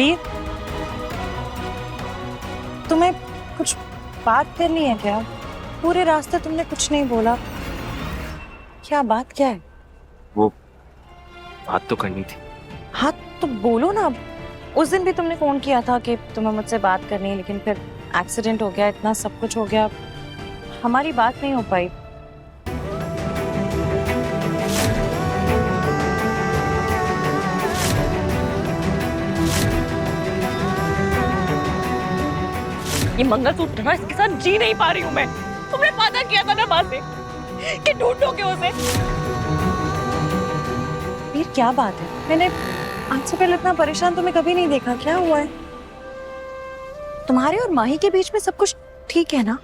वीर, तुम्हें कुछ बात करनी है क्या? पूरे रास्ते तुमने कुछ नहीं बोला। क्या बात क्या है? वो बात तो करनी थी। हाँ तो बोलो ना। उस दिन भी तुमने फोन किया था कि तुम्हें मुझसे बात करनी है, लेकिन फिर एक्सीडेंट हो गया, इतना सब कुछ हो गया, हमारी बात नहीं हो पाई। ये मंगलसूत्र ना, इसके साथ जी नहीं पा रही हूँ मैं। तुमने वादा किया था ना माँ से कि ढूंढोगे उसे। वीर क्या बात है? मैंने आज से पहले इतना परेशान तुम्हें कभी नहीं देखा। क्या हुआ है? तुम्हारे और माही के बीच में सब कुछ ठीक है ना?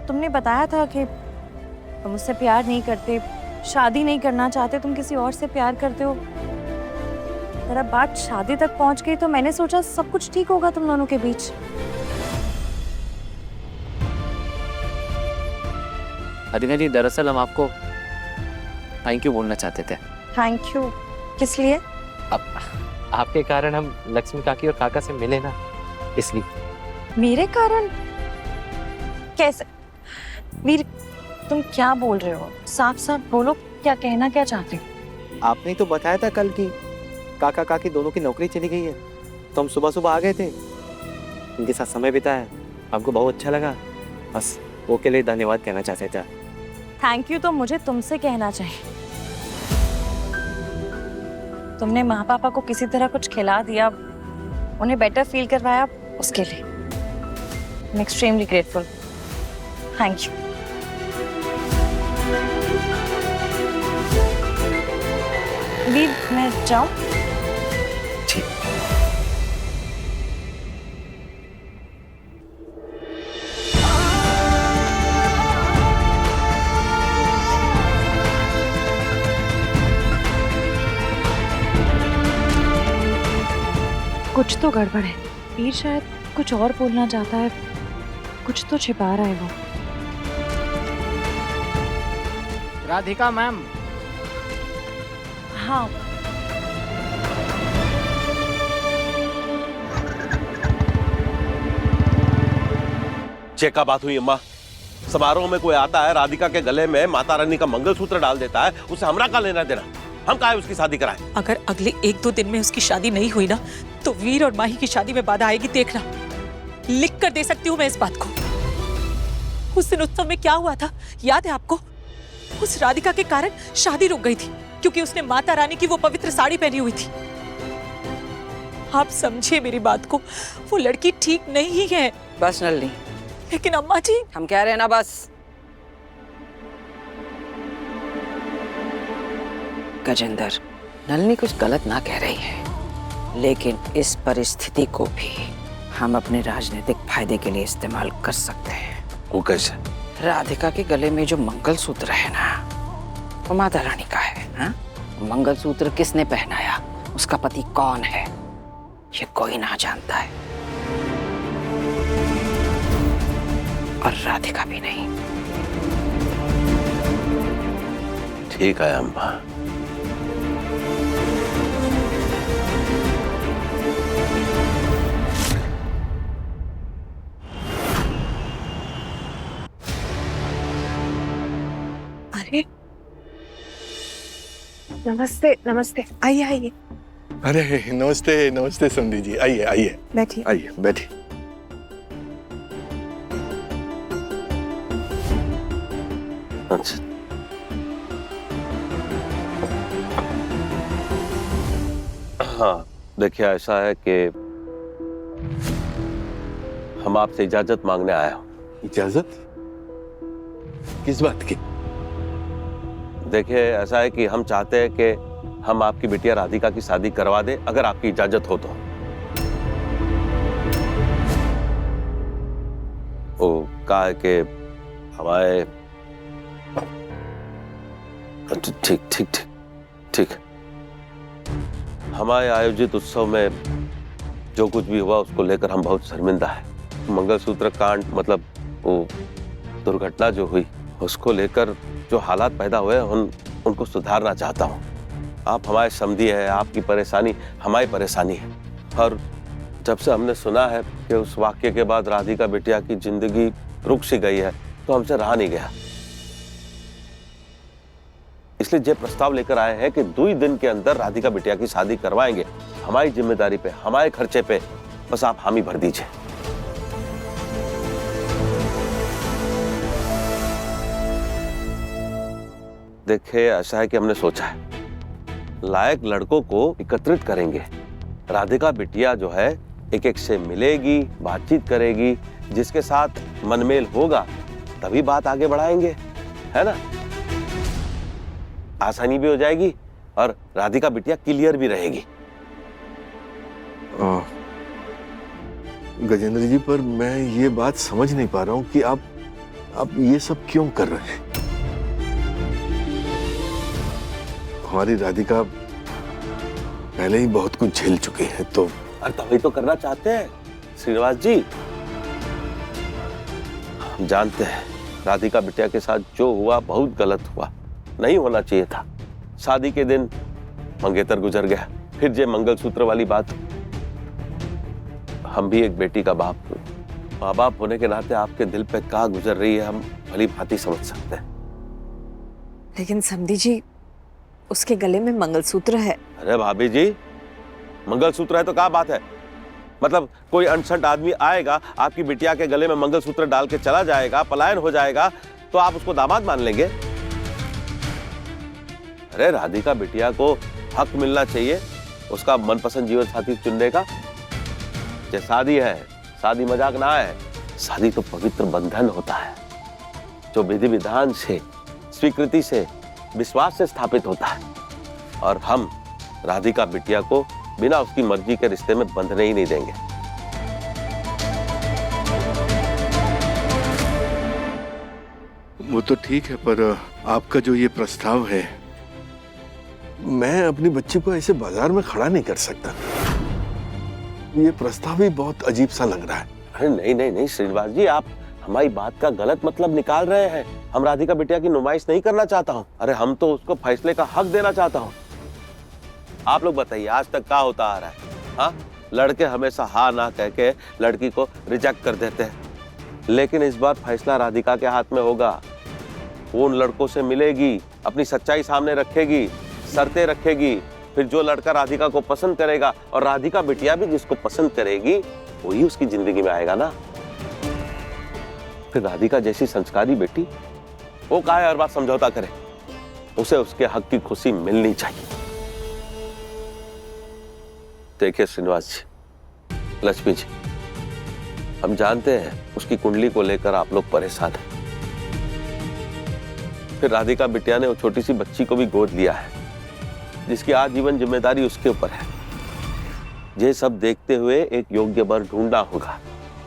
तुमने बताया था कि तुम मुझसे प्यार नहीं करते, शादी नहीं करना चाहते, तुम किसी और से प्यार करते हो। तेरा बात शादी तक पहुंच गई तो मैंने सोचा सब कुछ ठीक होगा तुम दोनों के बीच। राधिका जी, दरअसल हम आपको थैंक यू बोलना चाहते थे। Thank you? किस लिए? अब आपके कारण हम लक्ष्मी काकी और काका से मिले ना, इसलिए। मेरे कारण? कैसे? वीर तुम क्या बोल रहे हो? साफ साफ बोलो, क्या कहना क्या चाहते हो? आपने ही तो बताया था कल की काका काकी दोनों की नौकरी चली गई है, तो हम सुबह सुबह आ गए थे, उनके साथ समय बिताया, हमको बहुत अच्छा लगा। बस वो के लिए धन्यवाद कहना चाहते थे। थैंक यू तो मुझे तुमसे कहना चाहिए। तुमने माँ पापा को किसी तरह कुछ खिला दिया, उन्हें बेटर फील करवाया, उसके लिए I am extremely grateful. Thank you. Veer मैं जाऊं? ठीक। कुछ तो गड़बड़ है। वीर शायद कुछ और बोलना चाहता है, कुछ तो छिपा रहा है वो। राधिका मैम। हाँ चेक बात हुई अम्मा। समारोह में कोई आता है, राधिका के गले में माता रानी का मंगलसूत्र डाल देता है, उसे हमरा का लेना देना? हम काहे उसकी शादी कराएं? अगर अगले 1-2 दिन में उसकी शादी नहीं हुई ना, तो वीर और माही की शादी में बाधा आएगी, देखना। लिख कर दे सकती हूँ मैं इस बात को। उस दिन उत्सव में क्या हुआ था याद है आपको? उस राधिका के कारण शादी रुक गई थी, क्योंकि उसने माता रानी की वो पवित्र साड़ी पहनी हुई थी। आप समझिए मेरी बात को, वो लड़की ठीक नहीं है। बस नलिनी, लेकिन अम्मा जी, हम कह रहे हैं ना, बस। गजेंद्र, नलिनी कुछ गलत ना कह रही है, लेकिन इस परिस्थिति को भी हम अपने राजनीतिक फायदे के लिए इस्तेमाल कर सकते हैं। वो कैसे? राधिका के गले में जो मंगलसूत्र है ना, वो माता रानी का है। हाँ? मंगलसूत्र किसने पहनाया, उसका पति कौन है, ये कोई ना जानता है, और राधिका भी नहीं। ठीक है अम्मा। अरे नमस्ते। नमस्ते, आइए आइए। अरे नमस्ते नमस्ते समधी जी, आइए आइए बैठिए। आइए बैठिए। अच्छा, हाँ देखिए, ऐसा है कि हम आपसे इजाजत मांगने आए हो। इजाजत? किस बात की? देखिए ऐसा है कि हम चाहते हैं कि हम आपकी बिटिया राधिका की शादी करवा दें, अगर आपकी इजाजत हो तो। वो कहा है कि हमारे ठीक ठीक ठीक ठीक हमारे आयोजित उत्सव में जो कुछ भी हुआ उसको लेकर हम बहुत शर्मिंदा है। मंगलसूत्र कांड, मतलब वो दुर्घटना जो हुई, उसको लेकर जो हालात पैदा हुए उनको सुधारना चाहता हूँ। आप हमारे समधी है, आपकी परेशानी हमारी परेशानी है। और जब से हमने सुना है कि उस वाक्य के बाद राधिका बिटिया की जिंदगी रुक सी गई है, तो हमसे रहा नहीं गया। इसलिए ये प्रस्ताव लेकर आए हैं कि 2 दिन के अंदर राधिका बिटिया की शादी करवाएंगे, हमारी जिम्मेदारी पे, हमारे खर्चे पे, बस आप हामी भर दीजिए। देखिए, ऐसा है कि हमने सोचा है लायक लड़कों को एकत्रित करेंगे। राधिका बिटिया जो है एक एक से मिलेगी, बातचीत करेगी, जिसके साथ मनमेल होगा तभी बात आगे बढ़ाएंगे, है ना? आसानी भी हो जाएगी और राधिका बिटिया क्लियर भी रहेगी। गजेंद्र जी, पर मैं ये बात समझ नहीं पा रहा हूँ कि आप ये सब क्यों कर रहे हैं? हमारी राधिका पहले ही बहुत कुछ झेल चुकी है, तो अरे तभी तो करना चाहते हैं श्रीनिवास जी। हम जानते हैं राधिका बिटिया के साथ जो हुआ बहुत गलत हुआ, नहीं होना चाहिए था। शादी के दिन मंगेतर गुजर गया, फिर ये मंगलसूत्र वाली बात। हम भी एक बेटी का बाप, माँ बाप होने के नाते आपके दिल पे क्या गुजर रही है हम भली भांति समझ सकते हैं। लेकिन समधी जी, उसके गले में मंगलसूत्र है। अरे भाभी जी, मंगलसूत्र है तो क्या बात है? मतलब कोई अनसठ आदमी आएगा, आपकी बिटिया के गले में मंगलसूत्र डाल के चला जाएगा, पलायन हो जाएगा, तो आप उसको दामाद मान लेंगे? अरे राधिका बिटिया को हक मिलना चाहिए उसका मनपसंद जीवन साथी चुनने का। ये शादी है, शादी मजाक ना है। शादी तो पवित्र बंधन होता है जो विधि विधान से, स्वीकृति से, विश्वास से स्थापित होता है। और हम राधिका बिटिया को बिना उसकी मर्जी के रिश्ते में बंधने ही नहीं देंगे। वो तो ठीक है, पर आपका जो ये प्रस्ताव है, मैं अपनी बच्ची को ऐसे बाजार में खड़ा नहीं कर सकता। ये प्रस्ताव ही बहुत अजीब सा लग रहा है। अरे नहीं नहीं नहीं श्रीनिवास जी, आप हमारी बात का गलत मतलब निकाल रहे हैं। हम राधिका बिटिया की नुमाइश नहीं करना चाहता हूँ। अरे हम तो उसको फैसले का हक देना चाहता हूँ। आप लोग बताइए, आज तक क्या होता आ रहा है? हाँ, लड़के हमेशा हाँ ना कह के लड़की को रिजेक्ट कर देते हैं, लेकिन इस बार फैसला राधिका के हाथ में होगा। वो उन लड़कों से मिलेगी, अपनी सच्चाई सामने रखेगी, शर्तें रखेगी, फिर जो लड़का राधिका को पसंद करेगा और राधिका बिटिया भी जिसको पसंद करेगी, वही उसकी जिंदगी में आएगा ना। फिर राधिका जैसी संस्कारी बेटी, वो काहे हर बात समझौता करे? उसे उसके हक की खुशी मिलनी चाहिए। देखिए श्रीनिवास जी, लक्ष्मी जी, हम जानते हैं उसकी कुंडली को लेकर आप लोग परेशान हैं। फिर राधिका बिटिया ने वो छोटी सी बच्ची को भी गोद लिया है, जिसकी आजीवन जिम्मेदारी उसके ऊपर है। ये सब देखते हुए एक योग्य वर ढूंढना होगा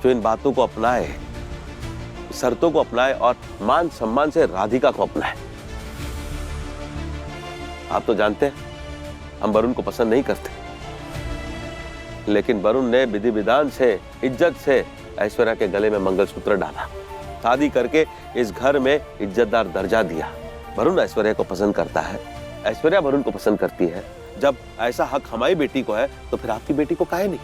जो इन बातों को अपनाए, शर्तों को अपनाए और मान सम्मान से राधिका को अपनाए। आप तो जानते हैं हम वरुण को पसंद नहीं करते, लेकिन वरुण ने विधि विधान से, इज्जत से ऐश्वर्या के गले में मंगलसूत्र डाला, शादी करके इस घर में इज्जतदार दर्जा दिया। वरुण ऐश्वर्या को पसंद करता है, ऐश्वर्या वरुण को पसंद करती है। जब ऐसा हक हमारी बेटी को है तो फिर आपकी बेटी को काहे नहीं?